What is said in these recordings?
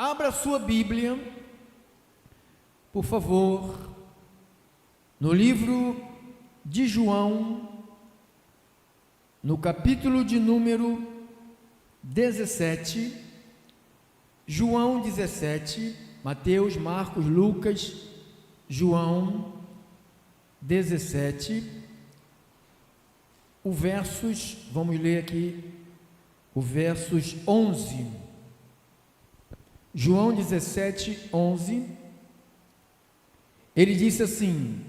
Abra sua Bíblia, por favor, no livro de João, no capítulo de número 17, João 17, Mateus, Marcos, Lucas, João 17, vamos ler aqui, o versos 11, João 17, 11, ele disse assim: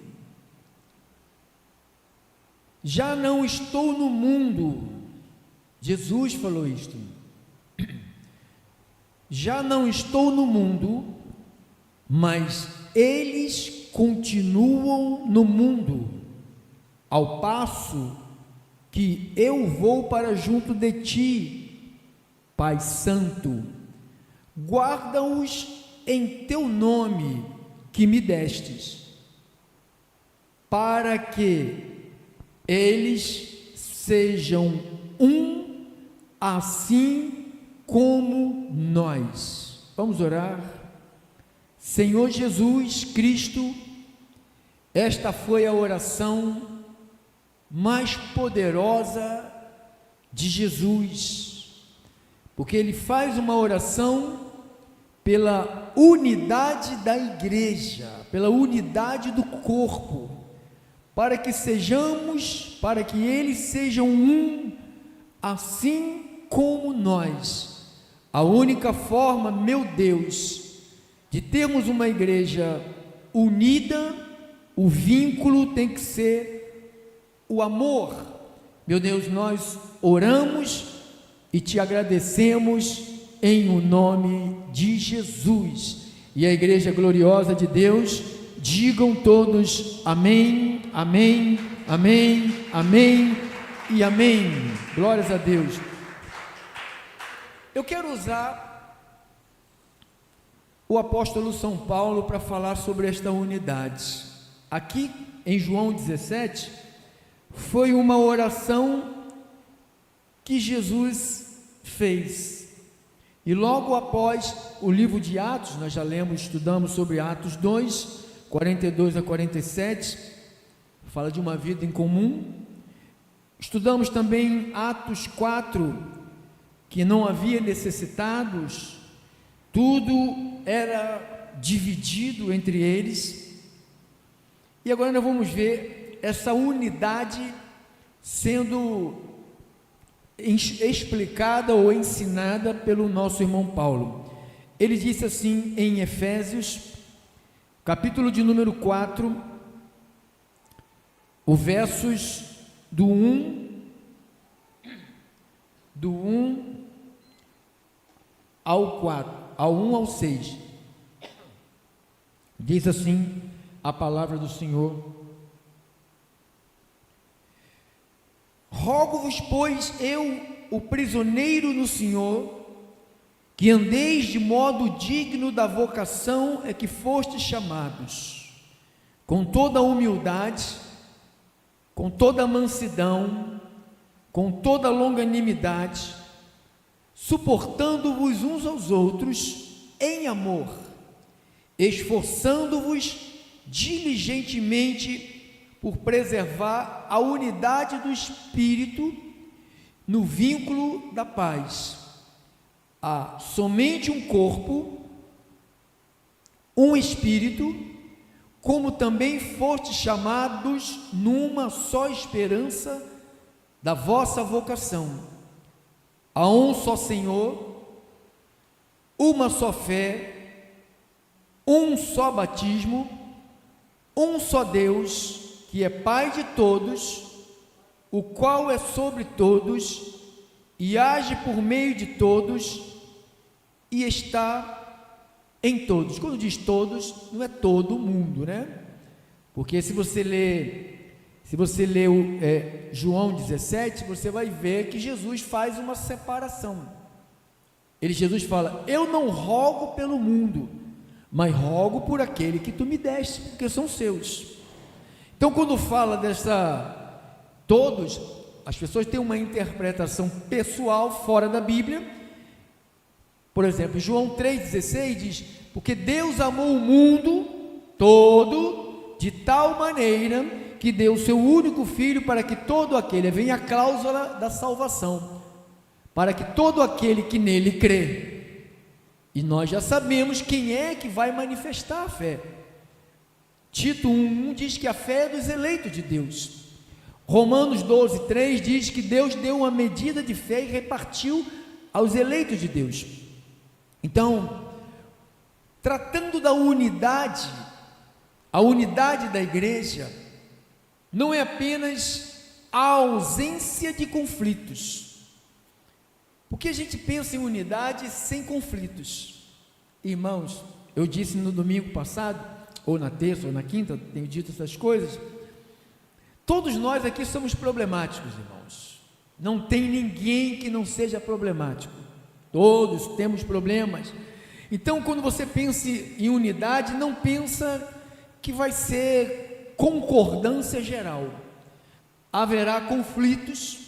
já não estou no mundo, Jesus falou isto, já não estou no mundo, mas eles continuam no mundo, ao passo que eu vou para junto de ti, Pai Santo. Guarda-os em teu nome que me destes, para que eles sejam um, assim como nós. Vamos orar. Senhor Jesus Cristo, esta foi a oração mais poderosa de Jesus, porque ele faz uma oração pela unidade da igreja, pela unidade do corpo, para que eles sejam um, assim como nós. A única forma, meu Deus, de termos uma igreja unida, o vínculo tem que ser o amor. Meu Deus, nós oramos e te agradecemos em o nome de Jesus. E a igreja gloriosa de Deus, digam todos amém, amém, amém, amém e amém. Glórias a Deus. Eu quero usar o apóstolo São Paulo para falar sobre esta unidade. Aqui em João 17, foi uma oração que Jesus fez. E logo após o livro de Atos, nós já estudamos sobre Atos 2, 42 a 47, fala de uma vida em comum. Estudamos também Atos 4, que não havia necessitados, tudo era dividido entre eles. E agora nós vamos ver essa unidade sendo explicada ou ensinada pelo nosso irmão Paulo. Ele disse assim em Efésios, capítulo de número 4, o versos do 1 ao 4, ao 1 ao 6, diz assim a palavra do Senhor: rogo-vos, pois, eu, o prisioneiro no Senhor, que andeis de modo digno da vocação a que fostes chamados, com toda a humildade, com toda a mansidão, com toda a longanimidade, suportando-vos uns aos outros em amor, esforçando-vos diligentemente por preservar a unidade do Espírito no vínculo da paz. Há somente um corpo, um Espírito, como também fostes chamados numa só esperança da vossa vocação. Há um só Senhor, uma só fé, um só batismo, um só Deus, que é Pai de todos, o qual é sobre todos e age por meio de todos e está em todos. Quando diz todos, não é todo mundo, né? Porque se você lê João 17, você vai ver que Jesus faz uma separação. Jesus fala: eu não rogo pelo mundo, mas rogo por aquele que tu me deste, porque são seus. Então, quando fala todos, as pessoas têm uma interpretação pessoal fora da Bíblia. Por exemplo, João 3,16 diz: porque Deus amou o mundo todo de tal maneira que deu o seu único Filho para que todo aquele, vem a cláusula da salvação, para que todo aquele que nele crê, e nós já sabemos quem é que vai manifestar a fé. Tito 1,1 diz que a fé é dos eleitos de Deus. Romanos 12,3 diz que Deus deu uma medida de fé e repartiu aos eleitos de Deus. Então, tratando da unidade, a unidade da igreja não é apenas a ausência de conflitos, porque a gente pensa em unidade sem conflitos. Irmãos, eu disse no domingo passado, ou na terça, ou na quinta, tenho dito essas coisas, todos nós aqui somos problemáticos, irmãos, não tem ninguém que não seja problemático, todos temos problemas. Então, quando você pensa em unidade, não pensa que vai ser concordância geral, haverá conflitos,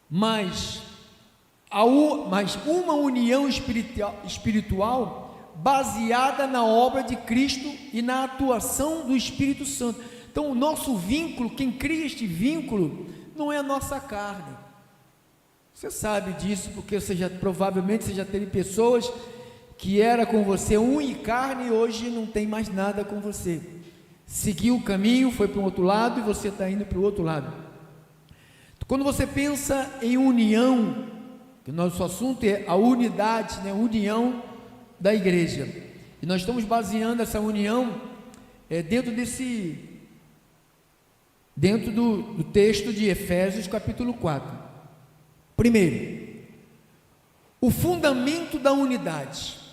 mas uma união espiritual baseada na obra de Cristo e na atuação do Espírito Santo. Então, o nosso vínculo, quem cria este vínculo, não é a nossa carne. Você sabe disso, porque provavelmente você já teve pessoas que era com você unha e carne, e hoje não tem mais nada com você, seguiu o caminho, foi para um outro lado, e você está indo para o outro lado. Quando você pensa em união, que o nosso assunto é a unidade, né? União da igreja, e nós estamos baseando essa união dentro do texto de Efésios capítulo 4. Primeiro, o fundamento da unidade.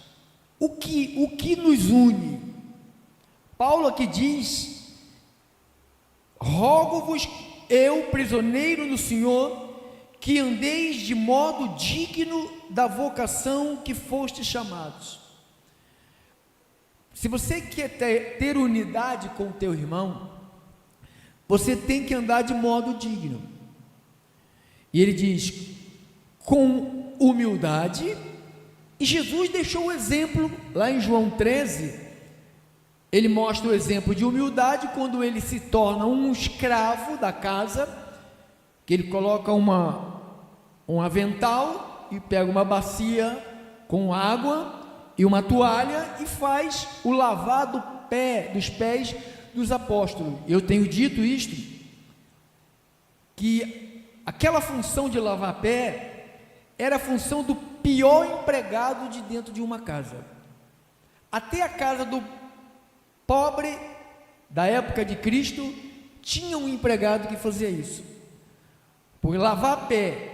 O que nos une? Paulo aqui diz: rogo-vos, eu, prisioneiro do Senhor, que andeis de modo digno da vocação que fostes chamados. Se você quer ter unidade com o teu irmão, você tem que andar de modo digno. E ele diz: com humildade. E Jesus deixou o exemplo, lá em João 13, ele mostra o exemplo de humildade, quando ele se torna um escravo da casa, que ele coloca um avental, e pega uma bacia com água, e uma toalha, e faz o lavar dos pés dos apóstolos. Eu tenho dito isto, que aquela função de lavar pé, era a função do pior empregado de dentro de uma casa. Até a casa do pobre da época de Cristo tinha um empregado que fazia isso. Por lavar pé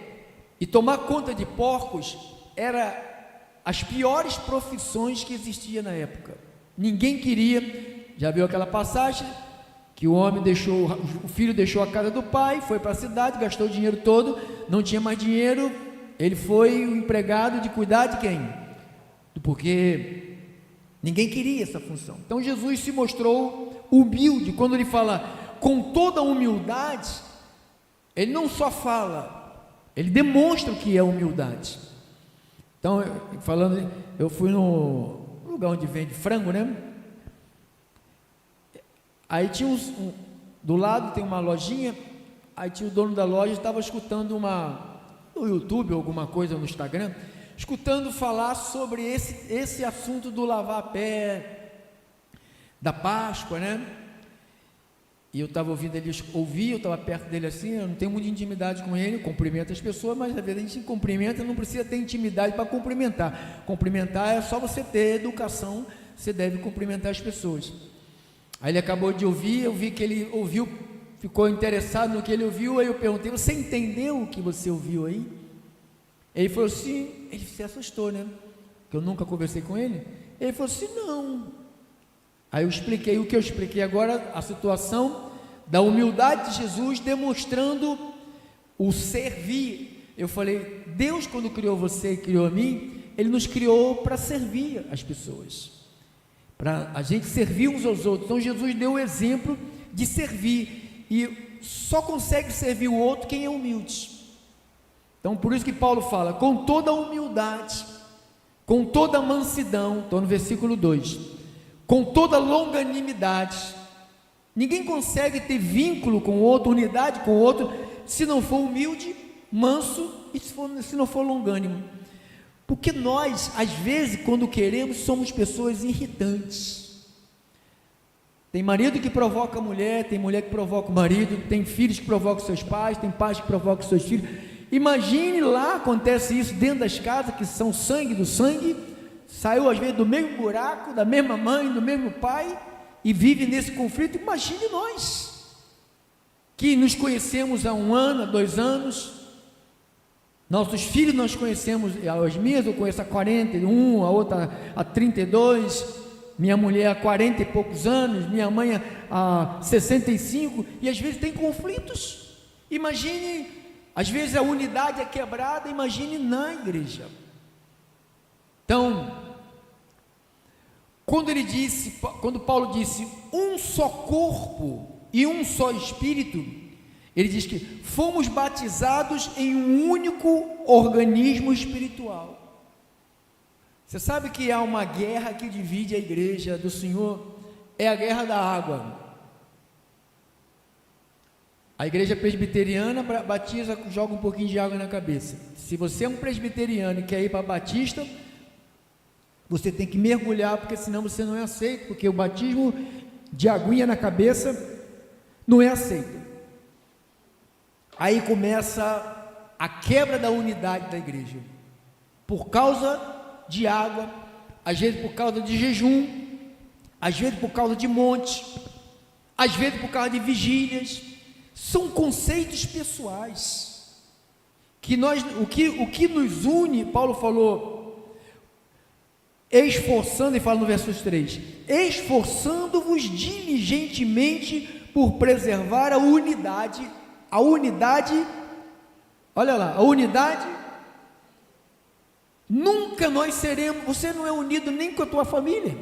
e tomar conta de porcos era as piores profissões que existia na época. Ninguém queria. Já viu aquela passagem que o filho deixou a casa do pai, foi para a cidade, gastou o dinheiro todo, não tinha mais dinheiro. Ele foi o empregado de cuidar de quem? Porque ninguém queria essa função. Então Jesus se mostrou humilde. Quando ele fala com toda humildade, ele não só fala, ele demonstra o que é humildade. Então, eu fui no lugar onde vende frango, né? Aí tinha do lado tem uma lojinha, aí tinha o dono da loja, estava escutando no YouTube, alguma coisa no Instagram, escutando falar sobre esse assunto do lavar pé, da Páscoa, né? E eu estava ouvindo ele ouvir, eu estava perto dele assim, eu não tenho muita intimidade com ele, cumprimento as pessoas, mas às vezes a gente cumprimenta, não precisa ter intimidade para cumprimentar. Cumprimentar é só você ter educação, você deve cumprimentar as pessoas. Aí ele acabou de ouvir, eu vi que ele ouviu, ficou interessado no que ele ouviu, aí eu perguntei: você entendeu o que você ouviu aí? Ele falou assim, ele se assustou, né? Que eu nunca conversei com ele. Ele falou assim: não. Aí eu expliquei o que eu expliquei agora, a situação da humildade de Jesus, demonstrando o servir. Eu falei: Deus, quando criou você e criou a mim, Ele nos criou para servir as pessoas, para a gente servir uns aos outros. Então Jesus deu o exemplo de servir, e só consegue servir o outro quem é humilde. Então por isso que Paulo fala, com toda a humildade, com toda mansidão, estou no versículo 2, com toda longanimidade. Ninguém consegue ter vínculo com o outro, unidade com o outro, se não for humilde, manso e se não for longânimo. Porque nós, às vezes, quando queremos, somos pessoas irritantes. Tem marido que provoca a mulher, tem mulher que provoca o marido, tem filhos que provocam seus pais, tem pais que provocam seus filhos. Imagine lá, acontece isso dentro das casas, que são sangue do sangue, saiu às vezes do mesmo buraco, da mesma mãe, do mesmo pai, e vive nesse conflito. Imagine nós, que nos conhecemos há 1 ano, há 2 anos, nossos filhos nós conhecemos, as minhas eu conheço há 41, a outra há 32, minha mulher há 40 e poucos anos, minha mãe há 65, e às vezes tem conflitos. Imagine, às vezes a unidade é quebrada, imagine na igreja. Então, quando Paulo disse um só corpo e um só espírito, ele diz que fomos batizados em um único organismo espiritual. Você sabe que há uma guerra que divide a igreja do Senhor, é a guerra da água. A igreja presbiteriana batiza, joga um pouquinho de água na cabeça. Se você é um presbiteriano e quer ir para a batista, você tem que mergulhar, porque senão você não é aceito, porque o batismo de aguinha na cabeça não é aceito. Aí começa a quebra da unidade da igreja, por causa de água, às vezes por causa de jejum, às vezes por causa de monte, às vezes por causa de vigílias. São conceitos pessoais, que o que nos une, Paulo falou, esforçando, e fala no verso 3, esforçando-vos diligentemente por preservar a unidade, olha lá, a unidade, nunca nós seremos, você não é unido nem com a tua família,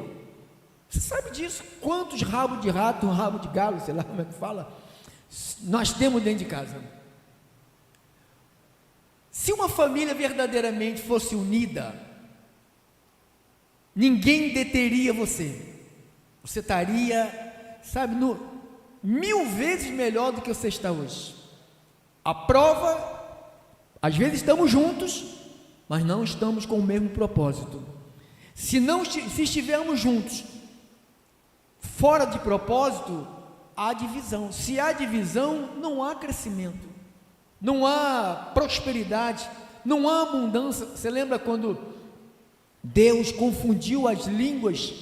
você sabe disso, quantos rabos de rato, rabo de galo, sei lá como é que fala, nós temos dentro de casa. Se uma família verdadeiramente fosse unida, ninguém deteria você estaria, sabe, 1000 vezes melhor do que você está hoje. A prova, às vezes estamos juntos, mas não estamos com o mesmo propósito. Se estivermos juntos, fora de propósito, há divisão. Se há divisão, não há crescimento, não há prosperidade, não há abundância. Você lembra quando Deus confundiu as línguas,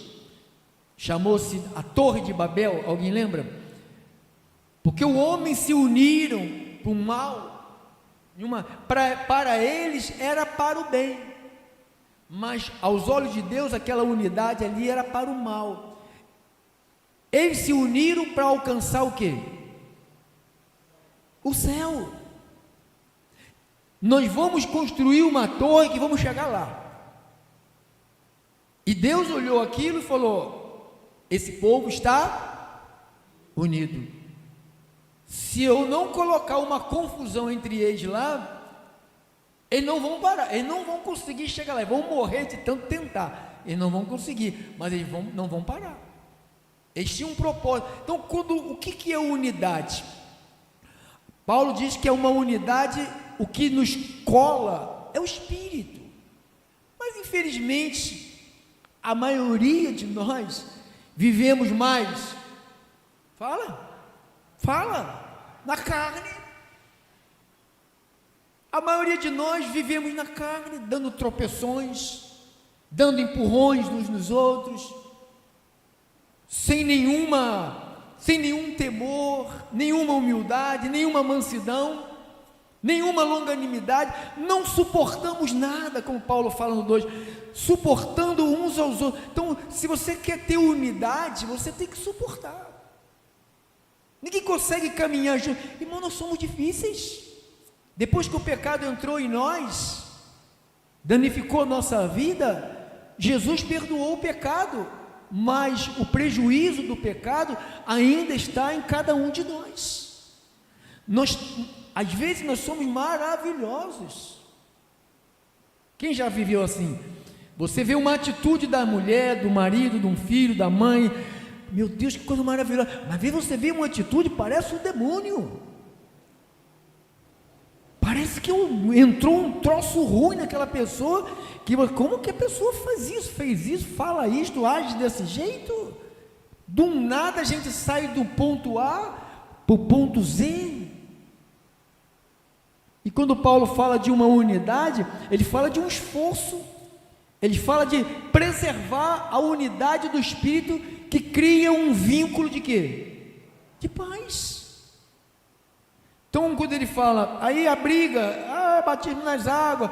chamou-se a Torre de Babel, alguém lembra? Porque os homens se uniram para o mal, para eles era para o bem, mas aos olhos de Deus aquela unidade ali era para o mal. Eles se uniram para alcançar o quê? O céu. Nós vamos construir uma torre que vamos chegar lá. E Deus olhou aquilo e falou: esse povo está unido. Se eu não colocar uma confusão entre eles lá, eles não vão parar, eles não vão conseguir chegar lá, eles vão morrer de tanto tentar, eles não vão conseguir, mas eles não vão parar. Eles tinham um propósito. Então, o que é unidade? Paulo diz que é uma unidade, o que nos cola é o Espírito, mas infelizmente, a maioria de nós vivemos mais, fala, na carne. A maioria de nós vivemos na carne, dando tropeções, dando empurrões uns nos outros, sem nenhum temor, nenhuma humildade, nenhuma mansidão, nenhuma longanimidade, não suportamos nada, como Paulo fala no 2, suportando uns aos outros. Então, se você quer ter unidade, você tem que suportar. Ninguém consegue caminhar junto. Irmão, nós somos difíceis. Depois que o pecado entrou em nós, danificou a nossa vida, Jesus perdoou o pecado, mas o prejuízo do pecado ainda está em cada um de nós. Às vezes nós somos maravilhosos. Quem já viveu assim? Você vê uma atitude da mulher, do marido, de um filho, da mãe, meu Deus, que coisa maravilhosa, mas você vê uma atitude, parece um demônio, parece que entrou um troço ruim naquela pessoa, como que a pessoa fez isso, fala isto, age desse jeito, do nada a gente sai do ponto A para o ponto Z. E quando Paulo fala de uma unidade, ele fala de um esforço, ele fala de preservar a unidade do Espírito, que cria um vínculo de quê? De paz. Então, quando ele fala, aí a briga, batismo nas águas,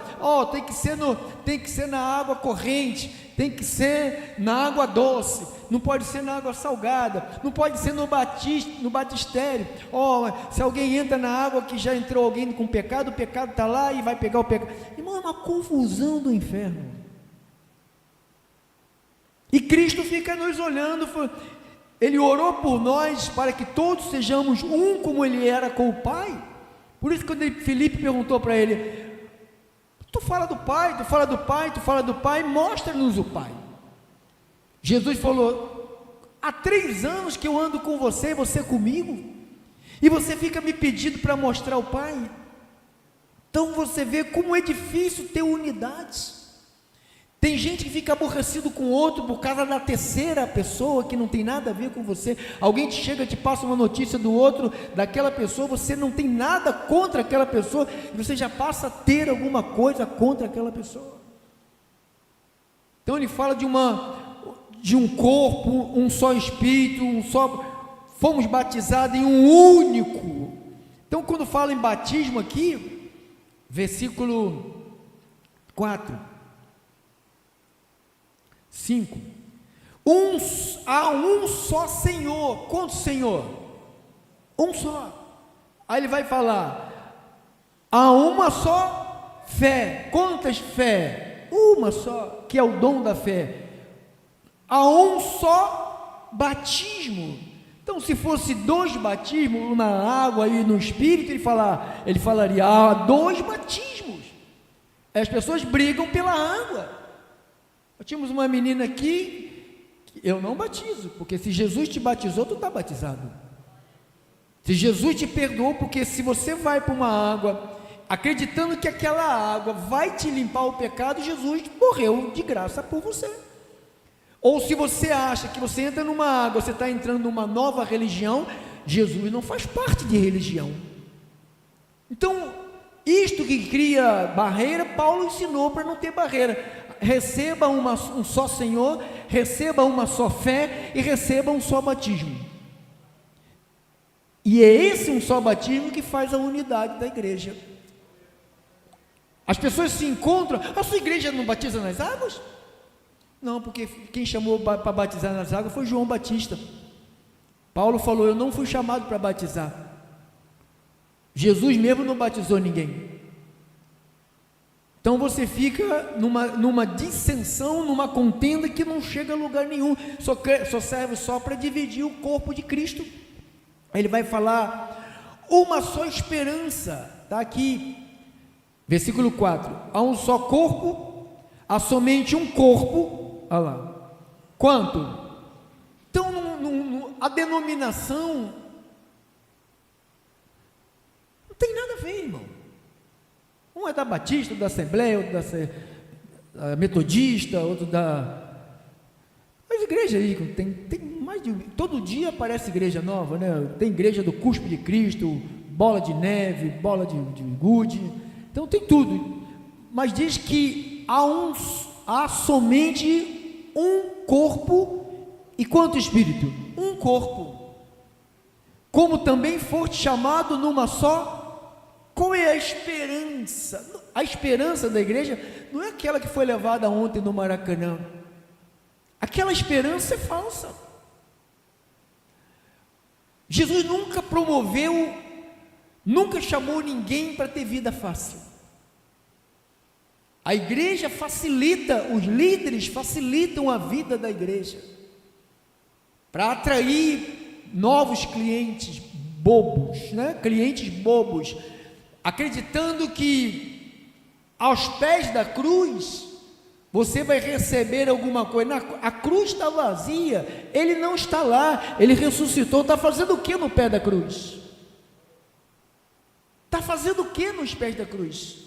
tem que ser na água corrente, tem que ser na água doce, não pode ser na água salgada, não pode ser no batistério. Se alguém entra na água que já entrou alguém com pecado, o pecado está lá e vai pegar o pecado. Irmão, é uma confusão do inferno. E Cristo fica nos olhando, Ele orou por nós para que todos sejamos um como Ele era com o Pai. Por isso quando Filipe perguntou para ele, tu fala do Pai, tu fala do Pai, tu fala do Pai, mostra-nos o Pai. Jesus falou, há 3 anos que eu ando com você, você comigo, e você fica me pedindo para mostrar o Pai. Então você vê como é difícil ter unidade. Tem gente que fica aborrecido com o outro por causa da terceira pessoa, que não tem nada a ver com você. Alguém te chega, te passa uma notícia do outro, daquela pessoa, você não tem nada contra aquela pessoa, e você já passa a ter alguma coisa contra aquela pessoa. Então ele fala de um corpo, um só Espírito, fomos batizados em um único. Então quando fala em batismo aqui, versículo 4, 5, há um só Senhor. Quanto Senhor? Um só. Aí ele vai falar, há uma só fé. Quantas fé? Uma só, que é o dom da fé. Há um só batismo. Então se fosse 2 batismos, um na água e no Espírito, ele falaria, há 2 batismos. As pessoas brigam pela água. Nós tínhamos uma menina aqui, que eu não batizo, porque se Jesus te batizou, tu está batizado. Se Jesus te perdoou, porque se você vai para uma água, acreditando que aquela água vai te limpar o pecado, Jesus morreu de graça por você. Ou se você acha que você entra numa água, você está entrando numa nova religião, Jesus não faz parte de religião. Então, isto que cria barreira, Paulo ensinou para não ter barreira. Receba um só Senhor, receba uma só fé e receba um só batismo. E é esse um só batismo que faz a unidade da igreja. As pessoas se encontram, a sua igreja não batiza nas águas? Não, porque quem chamou para batizar nas águas foi João Batista. Paulo falou, eu não fui chamado para batizar. Jesus mesmo não batizou ninguém. Então você fica numa dissensão, numa contenda que não chega a lugar nenhum, só serve só para dividir o corpo de Cristo. Ele vai falar, uma só esperança, está aqui, versículo 4, há um só corpo, há somente um corpo, olha lá, quanto? Então a denominação não tem nada a ver, irmão. Um é da Batista, outro da Assembleia, outro da Metodista, outro da... As igrejas aí, tem mais de... Todo dia aparece igreja nova, né? Tem igreja do Cuspe de Cristo, bola de neve, bola de gude, então tem tudo. Mas diz que há somente um corpo e quanto espírito? Um corpo. Como também foste chamado numa só. Qual é a esperança? A esperança da igreja não é aquela que foi levada ontem no Maracanã. Aquela esperança é falsa. Jesus nunca promoveu, nunca chamou ninguém para ter vida fácil. A igreja facilita, os líderes facilitam a vida da igreja, para atrair novos clientes bobos, né? Clientes bobos, acreditando que aos pés da cruz você vai receber alguma coisa. A cruz está vazia, ele não está lá, ele ressuscitou. Está fazendo o que no pé da cruz? Está fazendo o que nos pés da cruz?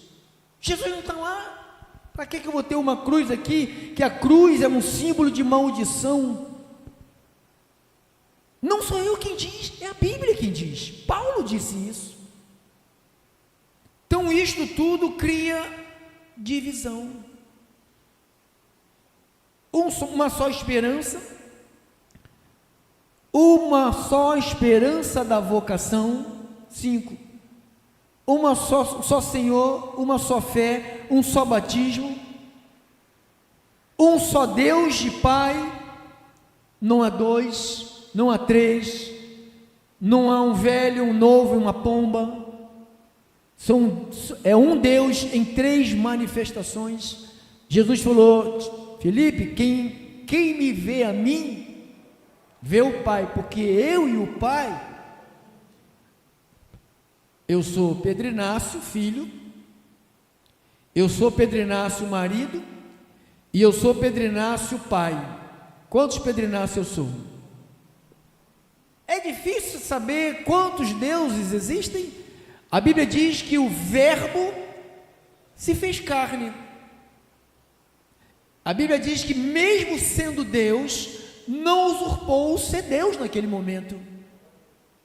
Jesus não está lá. Para que eu vou ter uma cruz aqui? Que a cruz é um símbolo de maldição. Não sou eu quem diz, é a Bíblia quem diz. Paulo disse isso. Então isto tudo cria divisão. Uma só esperança da vocação. 5. Uma só Senhor, uma só fé, um só batismo, um só Deus de Pai. Não há 2, não há 3, não há um velho, um novo e uma pomba. É um Deus em 3 manifestações. Jesus falou: Felipe, quem me vê a mim, vê o Pai, porque eu e o Pai. Eu sou Pedro Inácio, filho, eu sou Pedro Inácio, marido, e eu sou Pedro Inácio, pai. Quantos Pedro Inácio eu sou? É difícil saber quantos deuses existem. A Bíblia diz que o Verbo se fez carne. A Bíblia diz que mesmo sendo Deus, não usurpou ser Deus naquele momento.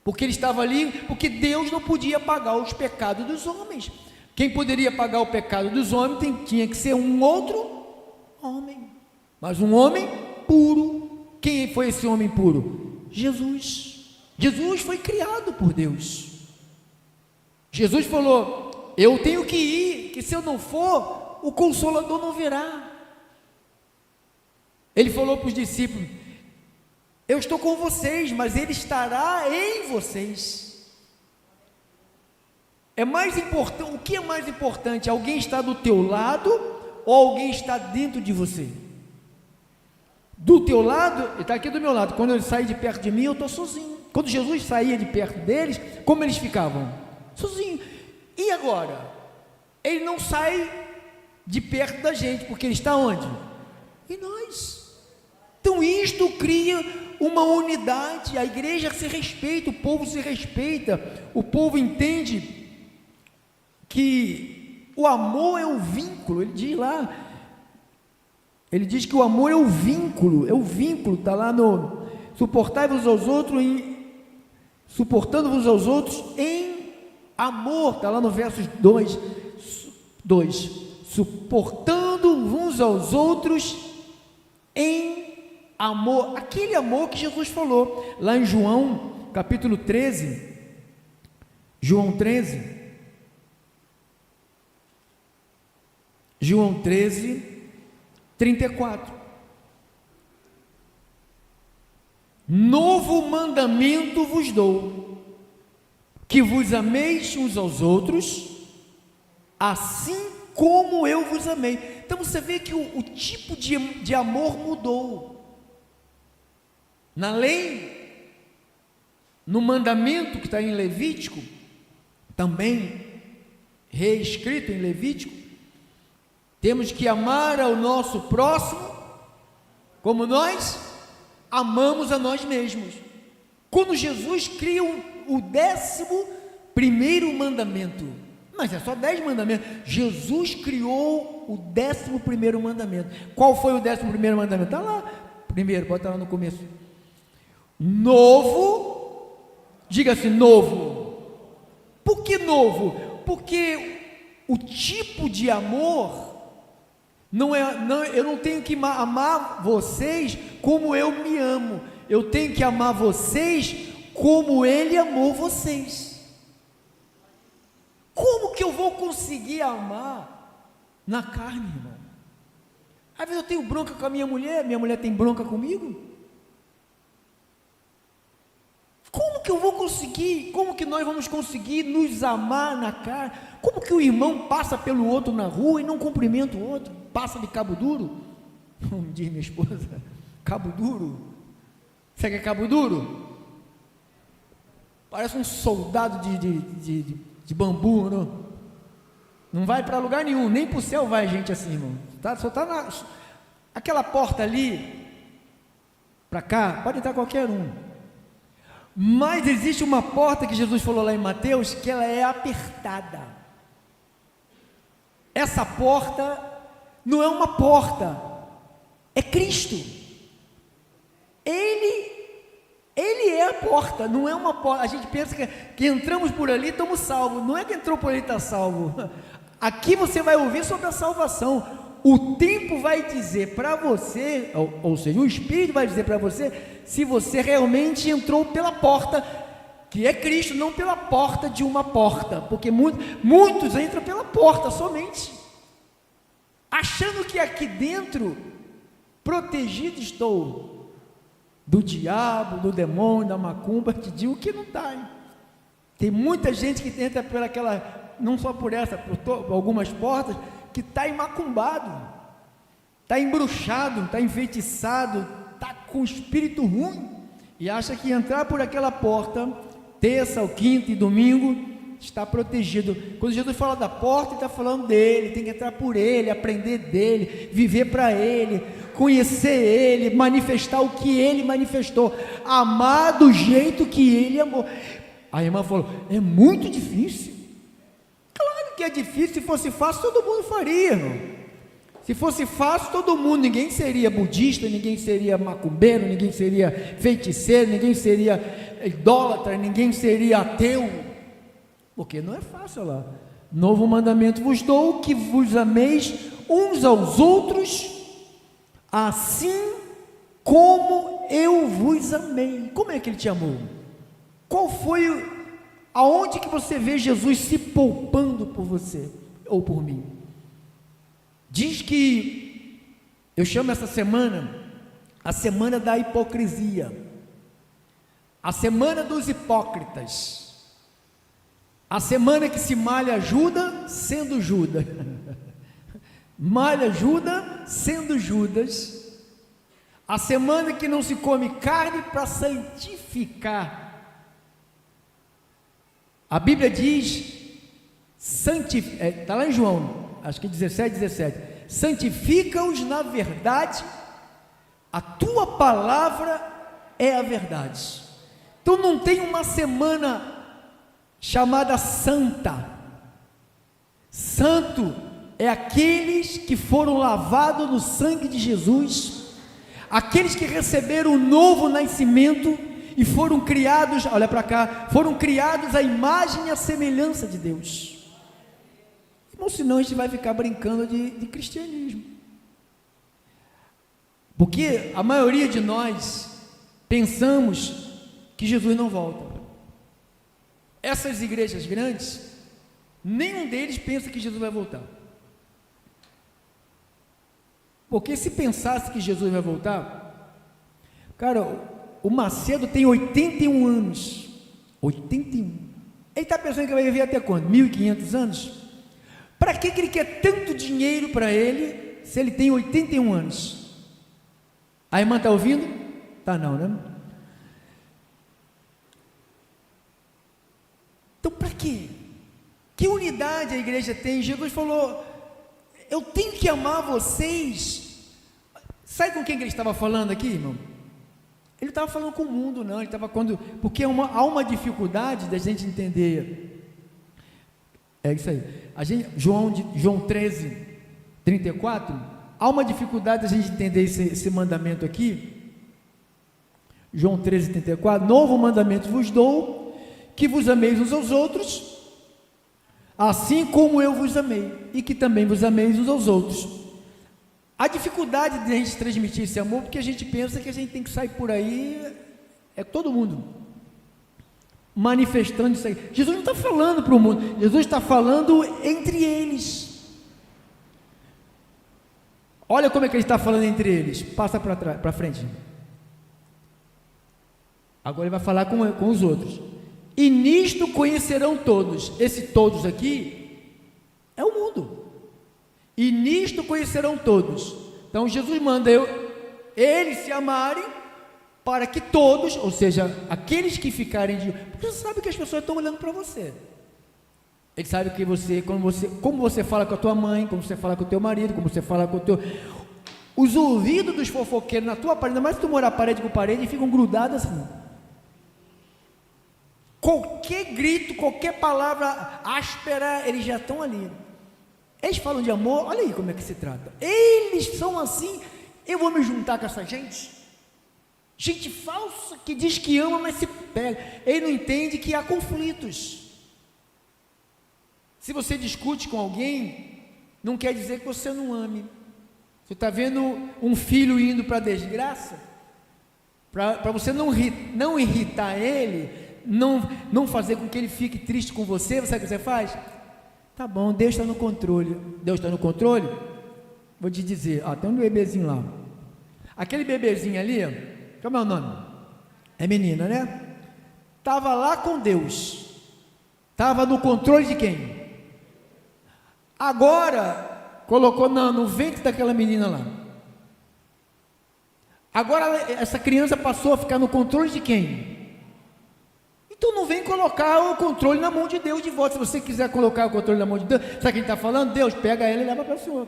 Porque ele estava ali, porque Deus não podia pagar os pecados dos homens. Quem poderia pagar o pecado dos homens tinha que ser um outro homem. Mas um homem puro. Quem foi esse homem puro? Jesus. Jesus foi criado por Deus. Jesus falou: eu tenho que ir, que se eu não for, o Consolador não virá. Ele falou para os discípulos: eu estou com vocês, mas ele estará em vocês. O que é mais importante? Alguém está do teu lado ou alguém está dentro de você? Do teu lado, ele está aqui do meu lado. Quando ele sai de perto de mim, eu estou sozinho. Quando Jesus saía de perto deles, como eles ficavam? Sozinho. E agora? Ele não sai de perto da gente, porque ele está onde? Em nós. Então isto cria uma unidade. A igreja se respeita, o povo se respeita, o povo entende que o amor é um vínculo. Ele diz lá, ele diz que o amor é o vínculo, está lá no suportai-vos aos outros, suportando-vos aos outros em amor, está lá no verso 2, suportando uns aos outros em amor, aquele amor que Jesus falou lá em João capítulo 13, João 13, 34. Novo mandamento vos dou, que vos ameis uns aos outros, assim como eu vos amei. Então você vê que o tipo de amor mudou. Na lei, no mandamento que está em Levítico, também reescrito em Levítico, temos que amar ao nosso próximo como nós amamos a nós mesmos. Quando Jesus cria o 11º mandamento, mas é só 10 mandamentos, Jesus criou o 11º mandamento. Qual foi o 11º mandamento? Está lá, primeiro, pode estar lá no começo. Novo, diga assim, novo. Por que novo? Porque o tipo de amor eu não tenho que amar vocês como eu me amo, eu tenho que amar vocês como ele amou vocês. Como que eu vou conseguir amar na carne, irmão? Às vezes eu tenho bronca com a minha mulher tem bronca comigo. Como que eu vou conseguir? Como que nós vamos conseguir nos amar na carne? Como que o irmão passa pelo outro na rua e não cumprimenta o outro? Passa de cabo duro? Como diz minha esposa, cabo duro. Você quer cabo duro? Parece um soldado de bambu, não vai para lugar nenhum, nem para o céu vai gente assim, irmão. só está aquela porta ali, para cá, pode entrar qualquer um. Mas existe uma porta que Jesus falou lá em Mateus, que ela é apertada. Essa porta não é uma porta, é Cristo. Ele é a porta, não é uma porta. A gente pensa que entramos por ali e estamos salvos. Não é que entrou por ali e está salvo. Aqui você vai ouvir sobre a salvação. O tempo vai dizer para você, ou seja, o Espírito vai dizer para você, se você realmente entrou pela porta, que é Cristo, não pela porta de uma porta, porque muitos entram pela porta somente, achando que aqui dentro, protegido estou, do diabo, do demônio, da macumba. Te digo que não está, hein? Tem muita gente que entra por aquela, não só por essa, por algumas portas, que está macumbado, está embruxado, está enfeitiçado, está com espírito ruim, e acha que entrar por aquela porta, terça, ou quinta e domingo, está protegido. Quando Jesus fala da porta, ele está falando dele, tem que entrar por ele, aprender dele, viver para ele, conhecer ele, manifestar o que ele manifestou, amar do jeito que ele amou. A irmã falou, é muito difícil. Claro que é difícil. Se fosse fácil, todo mundo faria, irmão. Se fosse fácil, todo mundo, ninguém seria budista, ninguém seria macumbeiro, ninguém seria feiticeiro, ninguém seria idólatra, ninguém seria ateu, porque não é fácil lá. Novo mandamento vos dou, que vos ameis uns aos outros, assim como eu vos amei. Como é que ele te amou? Qual foi, aonde que você vê Jesus se poupando por você, ou por mim? Diz que, eu chamo essa semana, a semana da hipocrisia, a semana dos hipócritas, a semana que se malha Judas sendo Judas, malha Judas sendo Judas, a semana que não se come carne para santificar. A Bíblia diz, está lá em João, acho que 17, santifica-os na verdade, a tua palavra é a verdade. Então não tem uma semana chamada santa. Santo é aqueles que foram lavados no sangue de Jesus, aqueles que receberam o novo nascimento e foram criados, olha para cá, foram criados à imagem e à semelhança de Deus. Irmão, senão a gente vai ficar brincando de cristianismo, porque a maioria de nós pensamos que Jesus não volta. Essas igrejas grandes, nenhum deles pensa que Jesus vai voltar, porque se pensasse que Jesus vai voltar, cara, o Macedo tem 81 anos, 81, ele está pensando que vai viver até quando? 1500 anos? Para que ele quer tanto dinheiro para ele, se ele tem 81 anos? A irmã está ouvindo? Tá não, né? Então para quê? Que unidade a igreja tem? Jesus falou, eu tenho que amar vocês. Sabe com quem que ele estava falando aqui, irmão? Ele estava falando com o mundo, não, ele estava falando, porque há uma dificuldade da gente entender, é isso aí, João 13, 34, há uma dificuldade da gente entender esse mandamento aqui, João 13, 34, novo mandamento vos dou, que vos ameis uns aos outros, assim como eu vos amei, e que também vos ameis uns aos outros. A dificuldade de a gente transmitir esse amor, porque a gente pensa que a gente tem que sair por aí, todo mundo manifestando isso aí. Jesus não está falando para o mundo, Jesus está falando entre eles. Olha como é que ele está falando entre eles, passa para frente. Agora ele vai falar com os outros. E nisto conhecerão todos, esse todos aqui, é o mundo. E nisto conhecerão todos. Então Jesus manda eles se amarem, para que todos, ou seja, aqueles que ficarem porque você sabe que as pessoas estão olhando para você. Ele sabe que como você fala com a tua mãe, como você fala com o teu marido, como você fala com o teu... Os ouvidos dos fofoqueiros na tua parede, ainda mais se tu morar parede com parede, ficam grudados assim. Qualquer grito, qualquer palavra áspera, eles já estão ali. Eles falam de amor, olha aí como é que se trata. Eles são assim. Eu vou me juntar com essa gente? Gente falsa que diz que ama, mas se pega. Ele não entende que há conflitos. Se você discute com alguém, não quer dizer que você não ame. Você está vendo um filho indo para a desgraça, para você não irritar ele, não fazer com que ele fique triste com você, sabe o que você faz? Tá bom, Deus está no controle. Deus está no controle? Vou te dizer, tem um bebezinho lá. Aquele bebezinho ali, como é o nome? É menina, né? Estava lá com Deus. Estava no controle de quem? Agora, colocou no ventre daquela menina lá. Agora, essa criança passou a ficar no controle de quem? Então não vem colocar o controle na mão de Deus de volta. Se você quiser colocar o controle na mão de Deus, sabe quem está falando? Deus, pega ela e leva para o Senhor.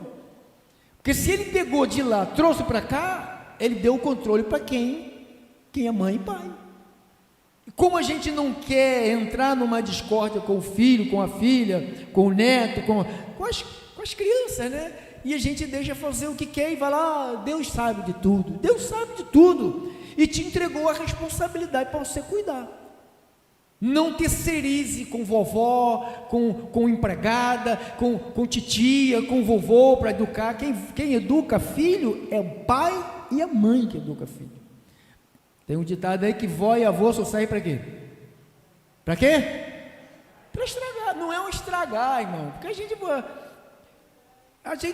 Porque se ele pegou de lá, trouxe para cá, ele deu o controle para quem? Quem é mãe e pai. E como a gente não quer entrar numa discórdia com o filho, com a filha, com o neto, com as crianças, né? E a gente deixa fazer o que quer e vai lá, Deus sabe de tudo. Deus sabe de tudo. E te entregou a responsabilidade para você cuidar. Não terceirize com vovó, com empregada, com titia, com vovô para educar. Quem educa filho é o pai e a mãe que educa filho. Tem um ditado aí que vó e avô só saem para quê? Para quê? Para estragar. Não é um estragar, irmão. Porque a gente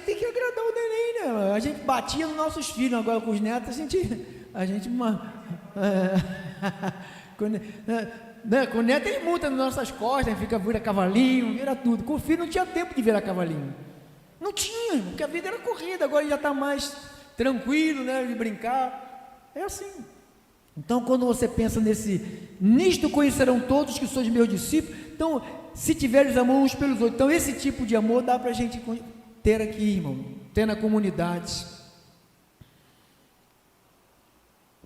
tem que agradar o neném, né? A gente batia nos nossos filhos, agora com os netos, a gente com o neto ele monta nas nossas costas, vira cavalinho, vira tudo. Com o filho não tinha tempo de virar cavalinho. Não tinha, porque a vida era corrida, agora ele já está mais tranquilo, né, de brincar. É assim. Então, quando você pensa nisto conhecerão todos que sois meus discípulos. Então, se tiveres amor uns pelos outros, então esse tipo de amor dá para a gente ter aqui, irmão, ter na comunidade.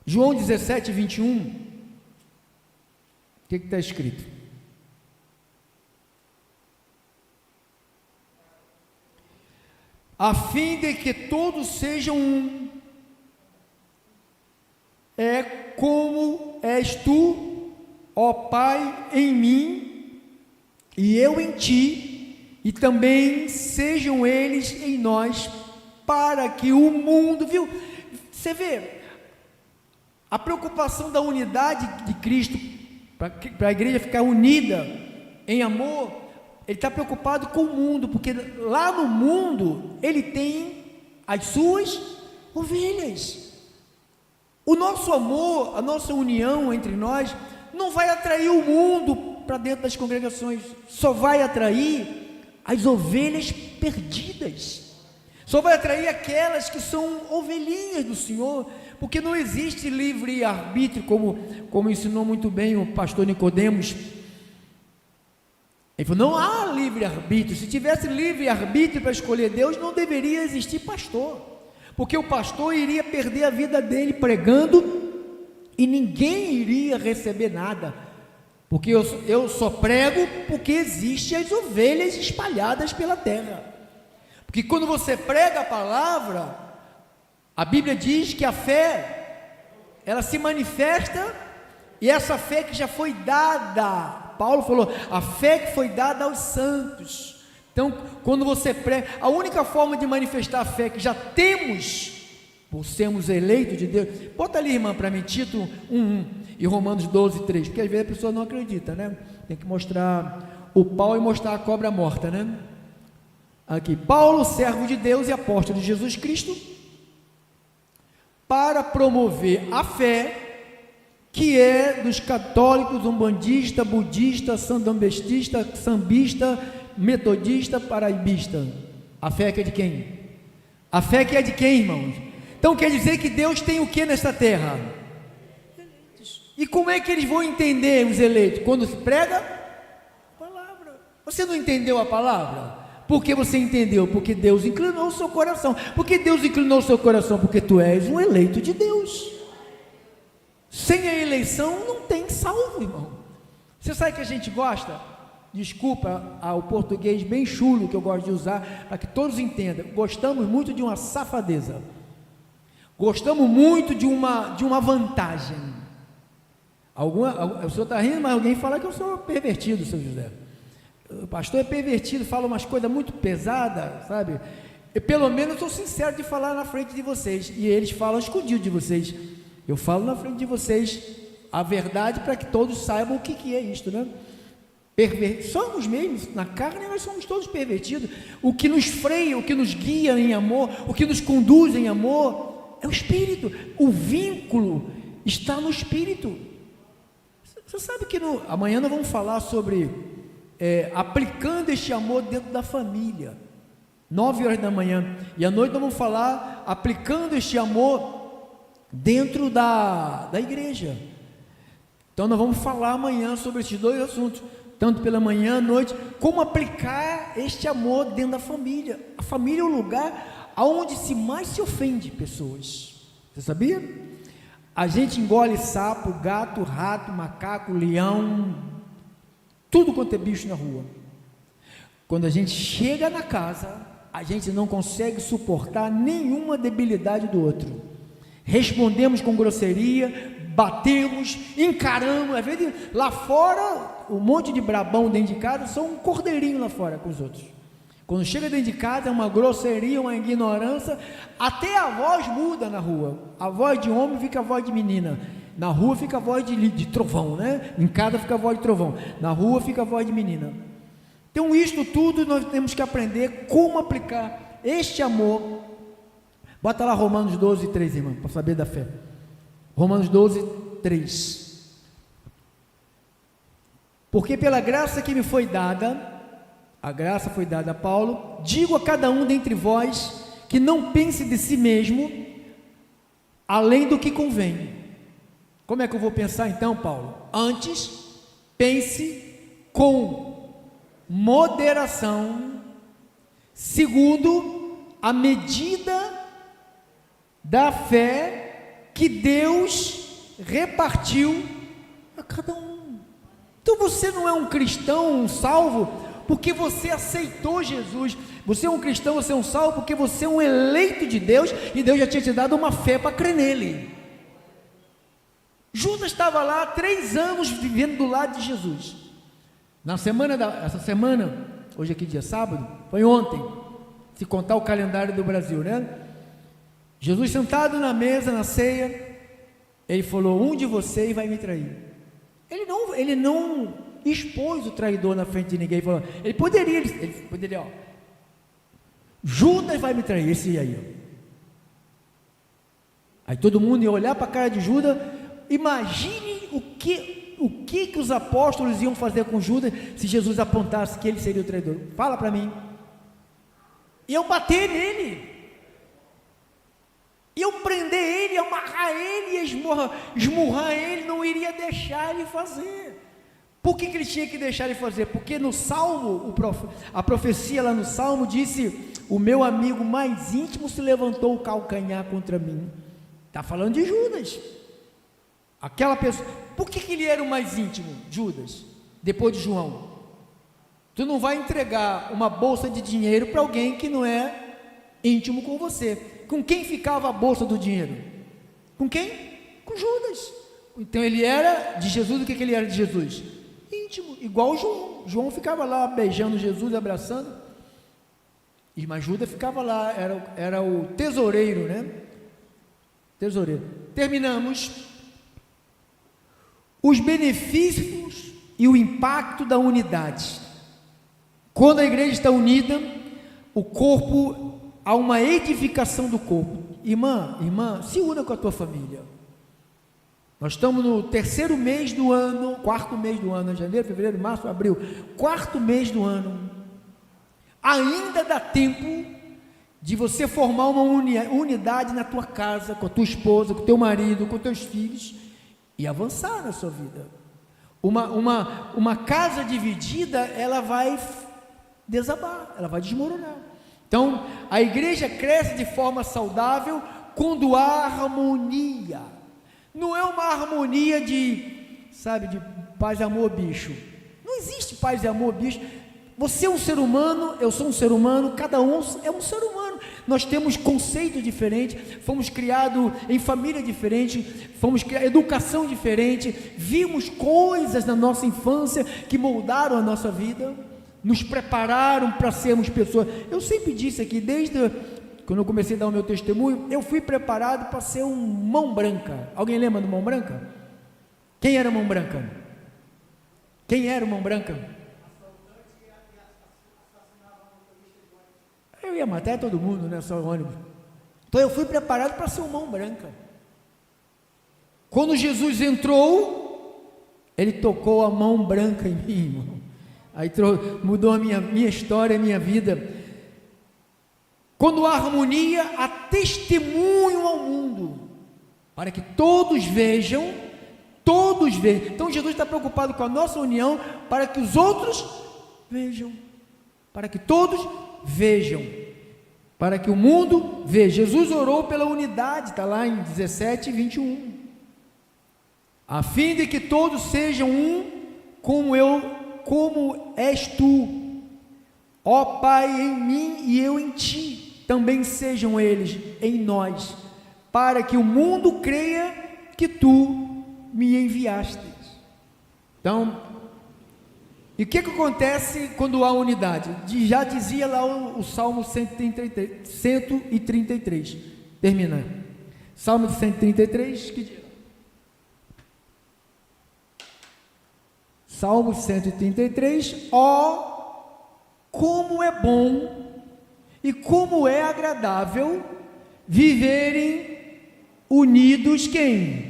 João 17, 21, o que está escrito? A fim de que todos sejam um, é como és tu, ó Pai, em mim, e eu em ti, e também sejam eles em nós, para que o mundo, viu? Você vê, a preocupação da unidade de Cristo, para a igreja ficar unida em amor, ele está preocupado com o mundo, porque lá no mundo, ele tem as suas ovelhas. O nosso amor, a nossa união entre nós, não vai atrair o mundo para dentro das congregações, só vai atrair as ovelhas perdidas, só vai atrair aquelas que são ovelhinhas do Senhor, porque não existe livre-arbítrio, como ensinou muito bem o pastor Nicodemos. Ele falou, não há livre-arbítrio. Se tivesse livre-arbítrio para escolher Deus, não deveria existir pastor, porque o pastor iria perder a vida dele pregando, e ninguém iria receber nada, porque eu só prego porque existem as ovelhas espalhadas pela terra, porque quando você prega a palavra, a Bíblia diz que a fé, ela se manifesta, e essa fé que já foi dada, Paulo falou, a fé que foi dada aos santos. Então, quando você prega, a única forma de manifestar a fé que já temos, por sermos eleitos de Deus, bota ali, irmã, para mim, Tito 1:1 e Romanos 12:3, porque às vezes a pessoa não acredita, né? Tem que mostrar o pau e mostrar a cobra morta, né? Aqui, Paulo, servo de Deus e apóstolo de Jesus Cristo, para promover a fé que é dos católicos, umbandista, budista, sandambestista, sambista, metodista, paraibista. A fé que é de quem? A fé que é de quem, irmãos? Então quer dizer que Deus tem o que nesta terra? Eleitos. E como é que eles vão entender os eleitos? Quando se prega a palavra. Você não entendeu a palavra? Por que você entendeu? Porque Deus inclinou o seu coração. Por que Deus inclinou o seu coração? Porque tu és um eleito de Deus. Sem a eleição não tem salvo, irmão. Você sabe que a gente gosta? Desculpa o português bem chulo que eu gosto de usar, para que todos entendam. Gostamos muito de uma safadeza. Gostamos muito de uma vantagem. O senhor está rindo, mas alguém fala que eu sou pervertido, seu José. O pastor é pervertido, fala umas coisas muito pesadas, sabe? Eu, pelo menos, sou sincero de falar na frente de vocês, e eles falam escondido de vocês. Eu falo na frente de vocês a verdade, para que todos saibam o que é isto, né? Somos mesmo, na carne nós somos todos pervertidos. O que nos freia, o que nos guia em amor, o que nos conduz em amor, é o Espírito. O vínculo está no Espírito. Você sabe que amanhã nós vamos falar sobre aplicando este amor dentro da família, 9h da manhã, e à noite nós vamos falar aplicando este amor dentro da igreja. Então nós vamos falar amanhã sobre esses dois assuntos, tanto pela manhã, à noite, como aplicar este amor dentro da família. A família é o lugar onde mais se ofende pessoas. Você sabia? A gente engole sapo, gato, rato, macaco, leão, tudo quanto é bicho na rua. Quando a gente chega na casa, a gente não consegue suportar nenhuma debilidade do outro. Respondemos com grosseria, batemos, encaramos. Às vezes lá fora, um monte de brabão dentro de casa, são um cordeirinho lá fora com os outros. Quando chega dentro de casa, é uma grosseria, uma ignorância. Até a voz muda na rua. A voz de homem fica a voz de menina. Na rua fica a voz de trovão, né? Em casa fica a voz de trovão. Na rua fica a voz de menina. Então, isto tudo nós temos que aprender como aplicar este amor. Bota lá Romanos 12, 3, irmão, para saber da fé. Romanos 12, 3. Porque pela graça que me foi dada, a graça foi dada a Paulo, digo a cada um dentre vós, que não pense de si mesmo, além do que convém. Como é que eu vou pensar então, Paulo? Antes, pense com moderação, segundo a medida da fé que Deus repartiu a cada um. Então você não é um cristão, um salvo, porque você aceitou Jesus. Você é um cristão, você é um salvo, porque você é um eleito de Deus, e Deus já tinha te dado uma fé para crer nele. Judas estava lá 3 anos vivendo do lado de Jesus. Essa semana, hoje aqui dia sábado, foi ontem, se contar o calendário do Brasil, né? Jesus sentado na mesa, na ceia, ele falou: um de vocês vai me trair. Ele não expôs o traidor na frente de ninguém. Ele poderia, Judas vai me trair, esse aí, ó. Aí todo mundo ia olhar para a cara de Judas. Imagine o que os apóstolos iam fazer com Judas se Jesus apontasse que ele seria o traidor. Fala para mim. Iam bater nele, iam prender ele, amarrar ele, esmurrar ele, não iria deixar ele fazer. Por que ele tinha que deixar ele fazer? Porque no Salmo, a profecia lá no Salmo disse: o meu amigo mais íntimo se levantou o calcanhar contra mim. Está falando de Judas. Aquela pessoa. Por que ele era o mais íntimo, Judas, depois de João? Tu não vai entregar uma bolsa de dinheiro para alguém que não é íntimo com você. Com quem ficava a bolsa do dinheiro? Com quem? Com Judas. Então ele era de Jesus. O que ele era de Jesus? Íntimo, igual João. João ficava lá beijando Jesus, abraçando, mas Judas ficava lá, era o tesoureiro, né? Tesoureiro. Terminamos. Os benefícios e o impacto da unidade. Quando a igreja está unida, o corpo, há uma edificação do corpo. Irmã, se una com a tua família. Nós estamos no 4º mês do ano, janeiro, fevereiro, março, abril, 4º mês do ano. Ainda dá tempo de você formar uma unidade na tua casa, com a tua esposa, com o teu marido, com os teus filhos, e avançar na sua vida. Uma casa dividida, ela vai desabar, ela vai desmoronar. Então, a igreja cresce de forma saudável quando há harmonia. Não é uma harmonia de paz e amor, bicho. Não existe paz e amor, bicho. Você é um ser humano, eu sou um ser humano, cada um é um ser humano. Nós temos conceitos diferentes, fomos criados em família diferente, fomos criados em educação diferente, vimos coisas na nossa infância que moldaram a nossa vida, nos prepararam para sermos pessoas. Eu sempre disse aqui, desde quando eu comecei a dar o meu testemunho, eu fui preparado para ser um mão branca. Alguém lembra do mão branca? Quem era mão branca? Quem era o mão branca? Eu ia matar todo mundo, né? Só o ônibus. Então eu fui preparado para ser um mão branca. Quando Jesus entrou, ele tocou a mão branca em mim, irmão. Aí mudou a minha história, a minha vida. Quando há harmonia, há testemunho ao mundo, para que todos vejam. Então Jesus está preocupado com a nossa união, para que os outros vejam, para que todos vejam, para que o mundo veja. Jesus orou pela unidade, está lá em 17 e 21, a fim de que todos sejam um, como és tu, ó Pai, em mim e eu em ti, também sejam eles em nós, para que o mundo creia que tu me enviastes. Então, e o que acontece quando há unidade? Já dizia lá o Salmo 133, termina, Salmo 133, que diz? Salmo 133, como é bom e como é agradável viverem unidos, quem?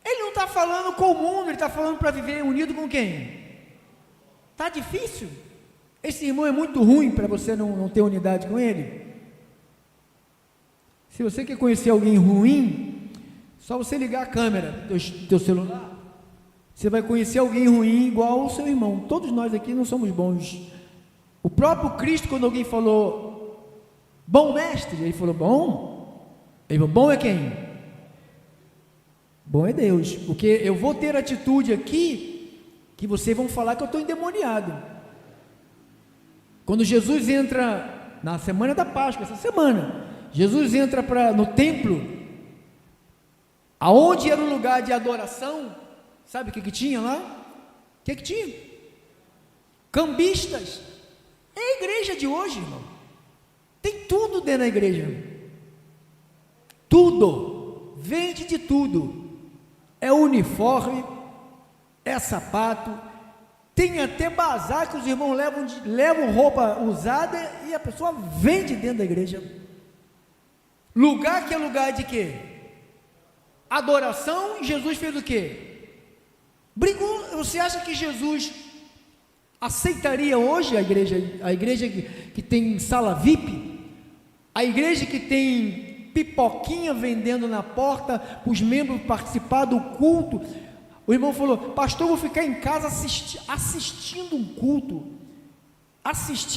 Ele não está falando com o mundo, ele está falando para viver unido com quem? Está difícil? Esse irmão é muito ruim para você não ter unidade com ele? Se você quer conhecer alguém ruim, só você ligar a câmera do teu celular, você vai conhecer alguém ruim igual o seu irmão. Todos nós aqui não somos bons. O próprio Cristo, quando alguém falou, bom mestre, ele falou, bom? Ele falou, bom é quem? Bom é Deus, porque eu vou ter atitude aqui, que vocês vão falar que eu estou endemoniado. Quando Jesus entra, na semana da Páscoa, essa semana, Jesus entra no templo, aonde era o lugar de adoração, sabe o que tinha lá? O que tinha? Cambistas. É a igreja de hoje, irmão. Tem tudo dentro da igreja. Tudo. Vende de tudo. É uniforme, é sapato, tem até bazar que os irmãos levam roupa usada e a pessoa vende dentro da igreja. Lugar que é lugar de quê? Adoração. E Jesus fez o quê? Brigou. Você acha que Jesus aceitaria hoje a igreja que tem sala VIP, a igreja que tem pipoquinha vendendo na porta para os membros participar do culto? O irmão falou, pastor, eu vou ficar em casa assistindo um culto.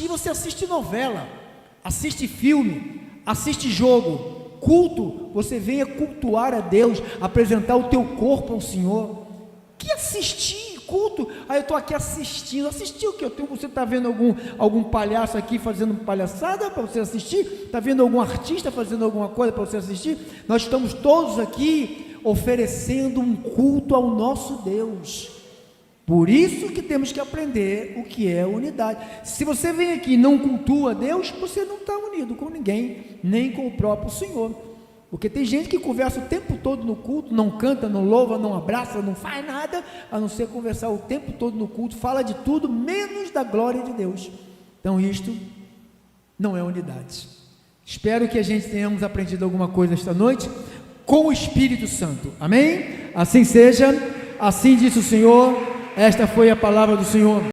Você assiste novela, assiste filme, assiste jogo. Culto, você venha cultuar a Deus, apresentar o teu corpo ao Senhor. Que assistir culto? Eu estou aqui assistindo. Assistir o que? Você está vendo algum palhaço aqui fazendo palhaçada para você assistir? Está vendo algum artista fazendo alguma coisa para você assistir? Nós estamos todos aqui oferecendo um culto ao nosso Deus. Por isso que temos que aprender o que é unidade. Se você vem aqui e não cultua a Deus, você não está unido com ninguém, nem com o próprio Senhor. Porque tem gente que conversa o tempo todo no culto, não canta, não louva, não abraça, não faz nada, a não ser conversar o tempo todo no culto, fala de tudo, menos da glória de Deus. Então isto não é unidade. Espero que a gente tenhamos aprendido alguma coisa esta noite, com o Espírito Santo, amém? Assim seja, assim disse o Senhor, esta foi a palavra do Senhor.